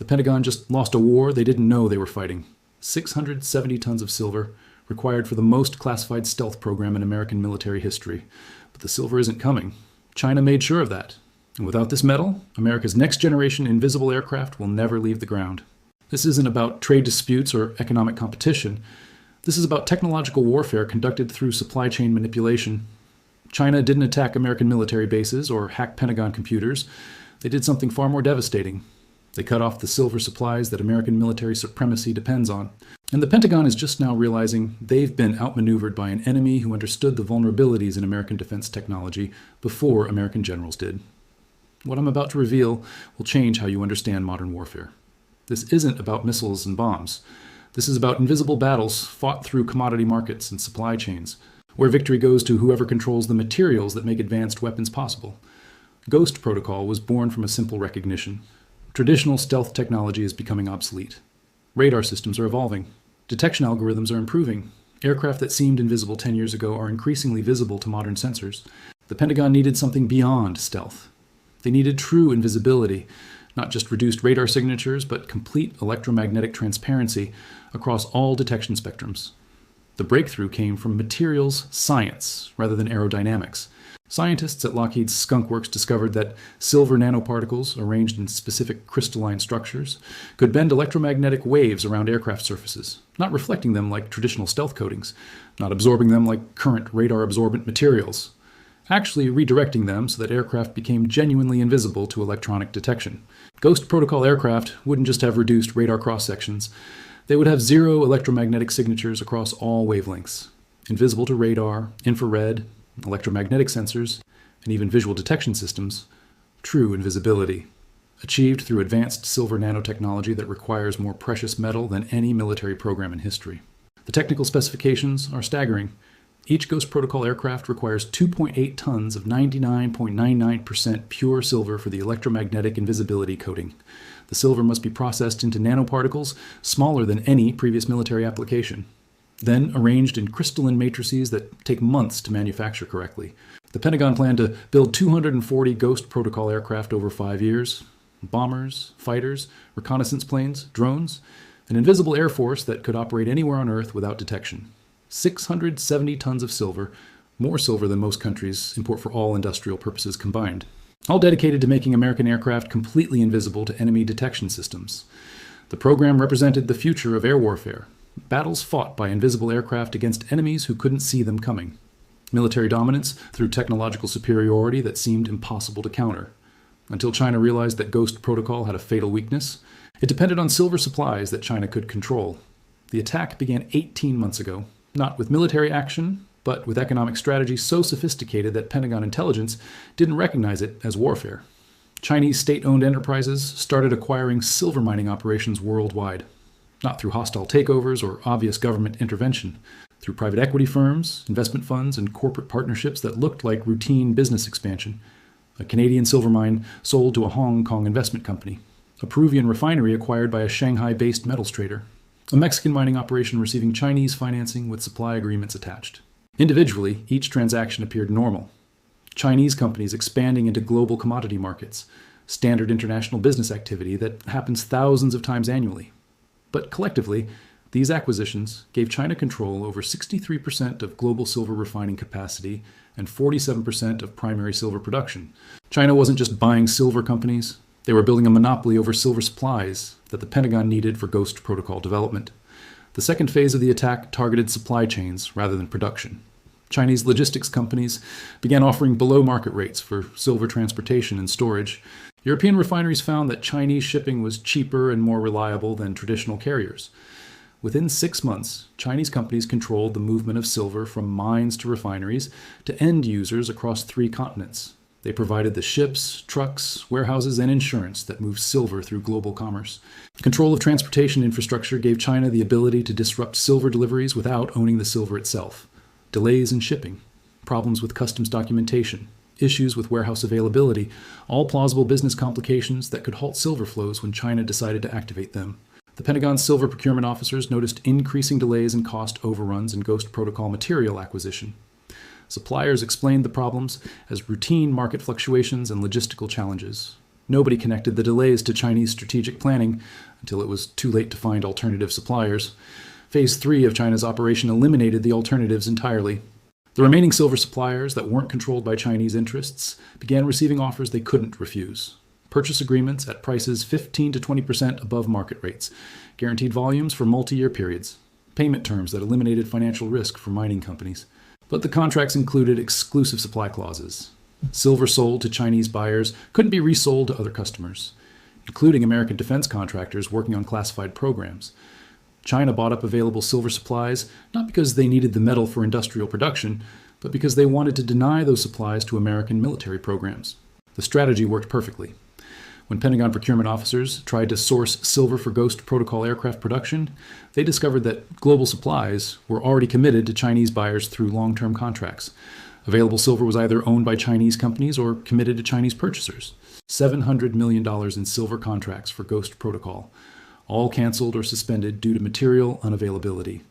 The Pentagon just lost a war they didn't know they were fighting. 670 tons of silver, required for the most classified stealth program in American military history. But the silver isn't coming. China made sure of that. And without this metal, America's next generation invisible aircraft will never leave the ground. This isn't about trade disputes or economic competition. This is about technological warfare conducted through supply chain manipulation. China didn't attack American military bases or hack Pentagon computers. They did something far more devastating. They cut off the silver supplies that American military supremacy depends on. And the Pentagon is just now realizing they've been outmaneuvered by an enemy who understood the vulnerabilities in American defense technology before American generals did. What I'm about to reveal will change how you understand modern warfare. This isn't about missiles and bombs. This is about invisible battles fought through commodity markets and supply chains, where victory goes to whoever controls the materials that make advanced weapons possible. Ghost Protocol was born from a simple recognition. Traditional stealth technology is becoming obsolete. Radar systems are evolving. Detection algorithms are improving. Aircraft that seemed invisible 10 years ago are increasingly visible to modern sensors. The Pentagon needed something beyond stealth. They needed true invisibility, not just reduced radar signatures, but complete electromagnetic transparency across all detection spectrums. The breakthrough came from materials science rather than aerodynamics. Scientists at Lockheed's Skunk Works discovered that silver nanoparticles, arranged in specific crystalline structures, could bend electromagnetic waves around aircraft surfaces, not reflecting them like traditional stealth coatings, not absorbing them like current radar-absorbent materials, actually redirecting them so that aircraft became genuinely invisible to electronic detection. Ghost Protocol aircraft wouldn't just have reduced radar cross-sections, they would have zero electromagnetic signatures across all wavelengths, invisible to radar, infrared, electromagnetic sensors, and even visual detection systems. True invisibility, achieved through advanced silver nanotechnology that requires more precious metal than any military program in history. The technical specifications are staggering. Each Ghost Protocol aircraft requires 2.8 tons of 99.99% pure silver for the electromagnetic invisibility coating. The silver must be processed into nanoparticles smaller than any previous military application, then arranged in crystalline matrices that take months to manufacture correctly. The Pentagon planned to build 240 Ghost Protocol aircraft over 5 years. Bombers, fighters, reconnaissance planes, drones, an invisible air force that could operate anywhere on Earth without detection. 670 tons of silver, more silver than most countries import for all industrial purposes combined. All dedicated to making American aircraft completely invisible to enemy detection systems. The program represented the future of air warfare, battles fought by invisible aircraft against enemies who couldn't see them coming. Military dominance through technological superiority that seemed impossible to counter. Until China realized that Ghost Protocol had a fatal weakness, it depended on silver supplies that China could control. The attack began 18 months ago, not with military action, but with economic strategy so sophisticated that Pentagon intelligence didn't recognize it as warfare. Chinese state-owned enterprises started acquiring silver mining operations worldwide, not through hostile takeovers or obvious government intervention, through private equity firms, investment funds, and corporate partnerships that looked like routine business expansion. A Canadian silver mine sold to a Hong Kong investment company, a Peruvian refinery acquired by a Shanghai-based metals trader, a Mexican mining operation receiving Chinese financing with supply agreements attached. Individually, each transaction appeared normal. Chinese companies expanding into global commodity markets, standard international business activity that happens thousands of times annually. But collectively, these acquisitions gave China control over 63% of global silver refining capacity and 47% of primary silver production. China wasn't just buying silver companies, they were building a monopoly over silver supplies that the Pentagon needed for Ghost Protocol development. The second phase of the attack targeted supply chains rather than production. Chinese logistics companies began offering below-market rates for silver transportation and storage. European refineries found that Chinese shipping was cheaper and more reliable than traditional carriers. Within 6 months, Chinese companies controlled the movement of silver from mines to refineries to end users across 3 continents. They provided the ships, trucks, warehouses, and insurance that moved silver through global commerce. Control of transportation infrastructure gave China the ability to disrupt silver deliveries without owning the silver itself. Delays in shipping, problems with customs documentation, issues with warehouse availability, all plausible business complications that could halt silver flows when China decided to activate them. The Pentagon's silver procurement officers noticed increasing delays and cost overruns in Ghost Protocol material acquisition. Suppliers explained the problems as routine market fluctuations and logistical challenges. Nobody connected the delays to Chinese strategic planning until it was too late to find alternative suppliers. Phase 3 of China's operation eliminated the alternatives entirely. The remaining silver suppliers that weren't controlled by Chinese interests began receiving offers they couldn't refuse. Purchase agreements at prices 15 to 20% above market rates, guaranteed volumes for multi-year periods, payment terms that eliminated financial risk for mining companies. But the contracts included exclusive supply clauses. Silver sold to Chinese buyers couldn't be resold to other customers, including American defense contractors working on classified programs. China bought up available silver supplies not because they needed the metal for industrial production, but because they wanted to deny those supplies to American military programs. The strategy worked perfectly. When Pentagon procurement officers tried to source silver for Ghost Protocol aircraft production, they discovered that global supplies were already committed to Chinese buyers through long-term contracts. Available silver was either owned by Chinese companies or committed to Chinese purchasers. $700 million in silver contracts for Ghost Protocol, all canceled or suspended due to material unavailability.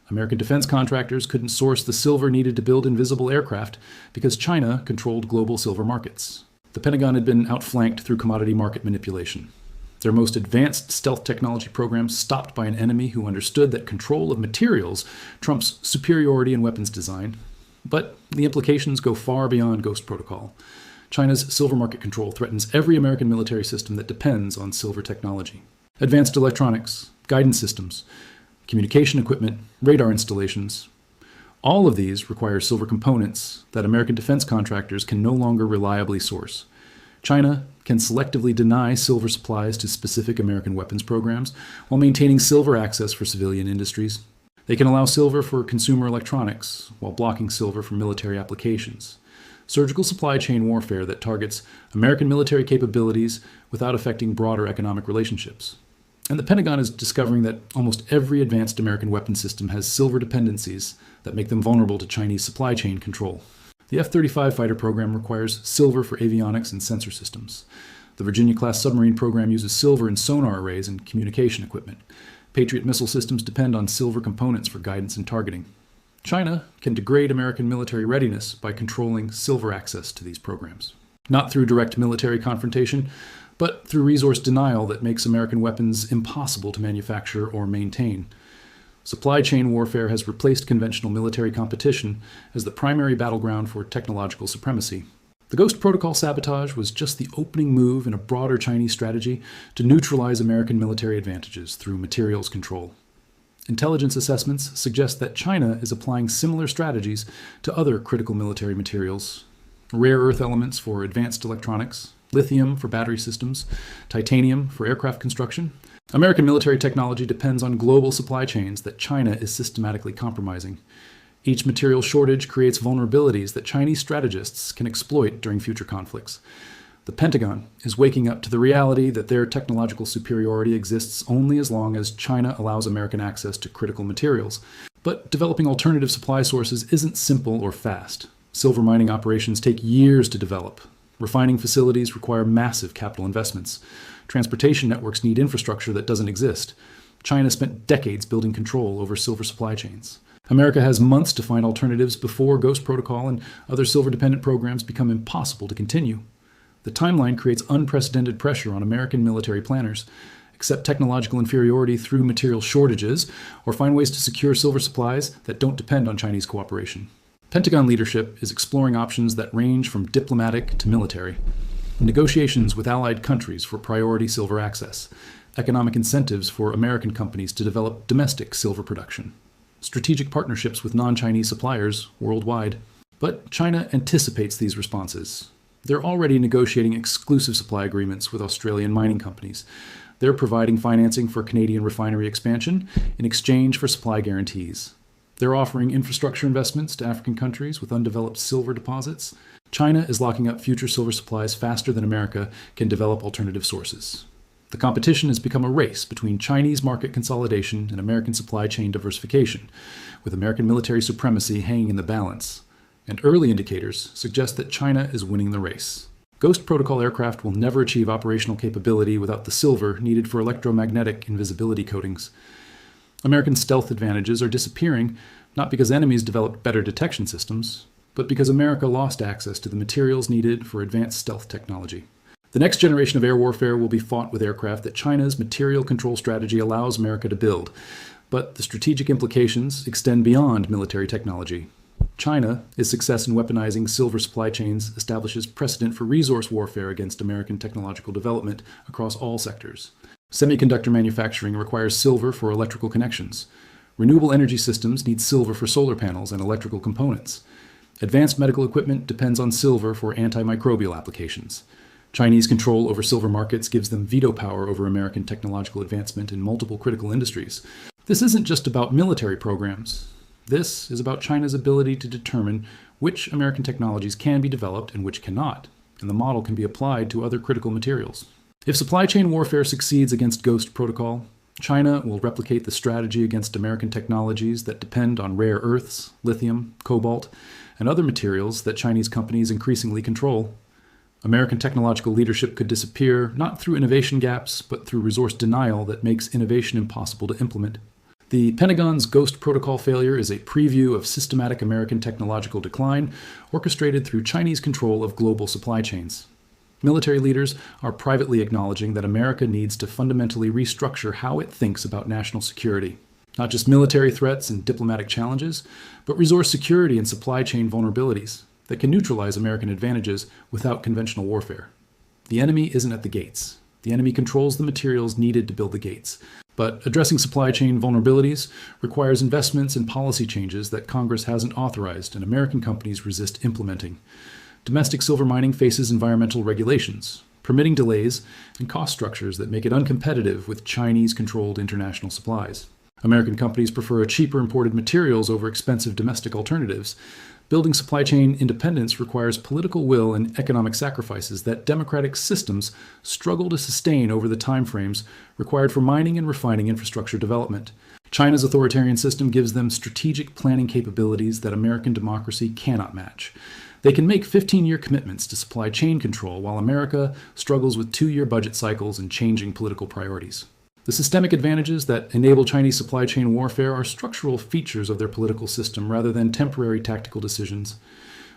American defense contractors couldn't source the silver needed to build invisible aircraft because China controlled global silver markets. The Pentagon had been outflanked through commodity market manipulation. Their most advanced stealth technology programs stopped by an enemy who understood that control of materials trumps superiority in weapons design. But the implications go far beyond Ghost Protocol. China's silver market control threatens every American military system that depends on silver technology. Advanced electronics, guidance systems, communication equipment, radar installations. All of these require silver components that American defense contractors can no longer reliably source. China can selectively deny silver supplies to specific American weapons programs while maintaining silver access for civilian industries. They can allow silver for consumer electronics while blocking silver for military applications. Surgical supply chain warfare that targets American military capabilities without affecting broader economic relationships. And the Pentagon is discovering that almost every advanced American weapon system has silver dependencies that make them vulnerable to Chinese supply chain control. The F-35 fighter program requires silver for avionics and sensor systems. The Virginia-class submarine program uses silver in sonar arrays and communication equipment. Patriot missile systems depend on silver components for guidance and targeting. China can degrade American military readiness by controlling silver access to these programs. Not through direct military confrontation, but through resource denial that makes American weapons impossible to manufacture or maintain. Supply chain warfare has replaced conventional military competition as the primary battleground for technological supremacy. The Ghost Protocol sabotage was just the opening move in a broader Chinese strategy to neutralize American military advantages through materials control. Intelligence assessments suggest that China is applying similar strategies to other critical military materials: rare earth elements for advanced electronics, lithium for battery systems, titanium for aircraft construction. American military technology depends on global supply chains that China is systematically compromising. Each material shortage creates vulnerabilities that Chinese strategists can exploit during future conflicts. The Pentagon is waking up to the reality that their technological superiority exists only as long as China allows American access to critical materials. But developing alternative supply sources isn't simple or fast. Silver mining operations take years to develop. Refining facilities require massive capital investments. Transportation networks need infrastructure that doesn't exist. China spent decades building control over silver supply chains. America has months to find alternatives before Ghost Protocol and other silver-dependent programs become impossible to continue. The timeline creates unprecedented pressure on American military planners. Accept technological inferiority through material shortages, or find ways to secure silver supplies that don't depend on Chinese cooperation. Pentagon leadership is exploring options that range from diplomatic to military. Negotiations with allied countries for priority silver access. Economic incentives for American companies to develop domestic silver production. Strategic partnerships with non-Chinese suppliers worldwide. But China anticipates these responses. They're already negotiating exclusive supply agreements with Australian mining companies. They're providing financing for Canadian refinery expansion in exchange for supply guarantees. They're offering infrastructure investments to African countries with undeveloped silver deposits. China is locking up future silver supplies faster than America can develop alternative sources. The competition has become a race between Chinese market consolidation and American supply chain diversification, with American military supremacy hanging in the balance. And early indicators suggest that China is winning the race. Ghost Protocol aircraft will never achieve operational capability without the silver needed for electromagnetic invisibility coatings. American stealth advantages are disappearing not because enemies developed better detection systems, but because America lost access to the materials needed for advanced stealth technology. The next generation of air warfare will be fought with aircraft that China's material control strategy allows America to build. But the strategic implications extend beyond military technology. China's success in weaponizing silver supply chains establishes precedent for resource warfare against American technological development across all sectors. Semiconductor manufacturing requires silver for electrical connections. Renewable energy systems need silver for solar panels and electrical components. Advanced medical equipment depends on silver for antimicrobial applications. Chinese control over silver markets gives them veto power over American technological advancement in multiple critical industries. This isn't just about military programs. This is about China's ability to determine which American technologies can be developed and which cannot, and the model can be applied to other critical materials. If supply chain warfare succeeds against Ghost Protocol, China will replicate the strategy against American technologies that depend on rare earths, lithium, cobalt, and other materials that Chinese companies increasingly control. American technological leadership could disappear not through innovation gaps, but through resource denial that makes innovation impossible to implement. The Pentagon's Ghost Protocol failure is a preview of systematic American technological decline orchestrated through Chinese control of global supply chains. Military leaders are privately acknowledging that America needs to fundamentally restructure how it thinks about national security. Not just military threats and diplomatic challenges, but resource security and supply chain vulnerabilities that can neutralize American advantages without conventional warfare. The enemy isn't at the gates. The enemy controls the materials needed to build the gates. But addressing supply chain vulnerabilities requires investments and policy changes that Congress hasn't authorized and American companies resist implementing. Domestic silver mining faces environmental regulations, permitting delays and cost structures that make it uncompetitive with Chinese-controlled international supplies. American companies prefer cheaper imported materials over expensive domestic alternatives. Building supply chain independence requires political will and economic sacrifices that democratic systems struggle to sustain over the timeframes required for mining and refining infrastructure development. China's authoritarian system gives them strategic planning capabilities that American democracy cannot match. They can make 15-year commitments to supply chain control, while America struggles with 2-year budget cycles and changing political priorities. The systemic advantages that enable Chinese supply chain warfare are structural features of their political system rather than temporary tactical decisions,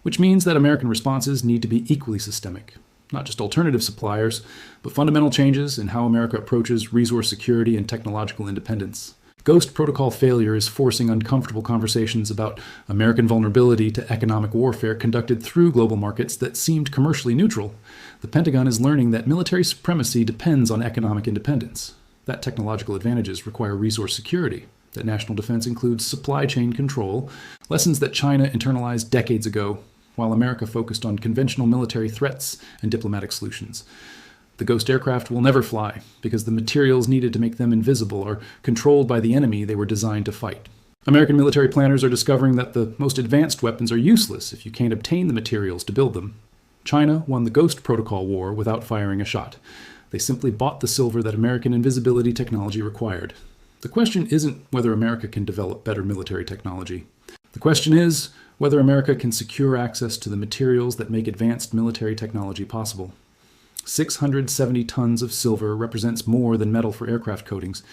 which means that American responses need to be equally systemic. Not just alternative suppliers, but fundamental changes in how America approaches resource security and technological independence. Ghost Protocol failure is forcing uncomfortable conversations about American vulnerability to economic warfare conducted through global markets that seemed commercially neutral. The Pentagon is learning that military supremacy depends on economic independence. That technological advantages require resource security, that national defense includes supply chain control, lessons that China internalized decades ago, while America focused on conventional military threats and diplomatic solutions. The Ghost aircraft will never fly because the materials needed to make them invisible are controlled by the enemy they were designed to fight. American military planners are discovering that the most advanced weapons are useless if you can't obtain the materials to build them. China won the Ghost Protocol war without firing a shot. They simply bought the silver that American invisibility technology required. The question isn't whether America can develop better military technology. The question is whether America can secure access to the materials that make advanced military technology possible. 670 tons of silver represents more than metal for aircraft coatings.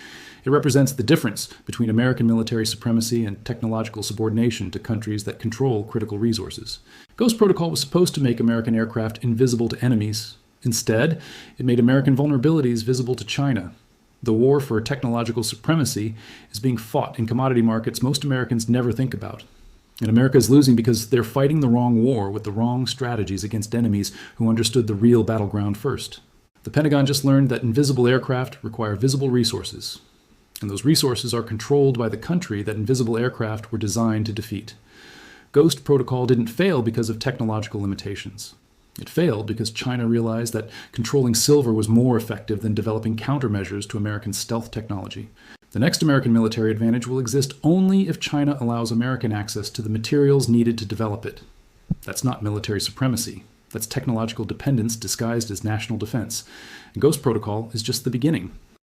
It represents the difference between American military supremacy and technological subordination to countries that control critical resources. Ghost Protocol was supposed to make American aircraft invisible to enemies. Instead, it made American vulnerabilities visible to China. The war for technological supremacy is being fought in commodity markets most Americans never think about. And America is losing because they're fighting the wrong war with the wrong strategies against enemies who understood the real battleground first. The Pentagon just learned that invisible aircraft require visible resources, and those resources are controlled by the country that invisible aircraft were designed to defeat. Ghost Protocol didn't fail because of technological limitations. It failed because China realized that controlling silver was more effective than developing countermeasures to American stealth technology. The next American military advantage will exist only if China allows American access to the materials needed to develop it. That's not military supremacy. That's technological dependence disguised as national defense. And Ghost Protocol is just the beginning.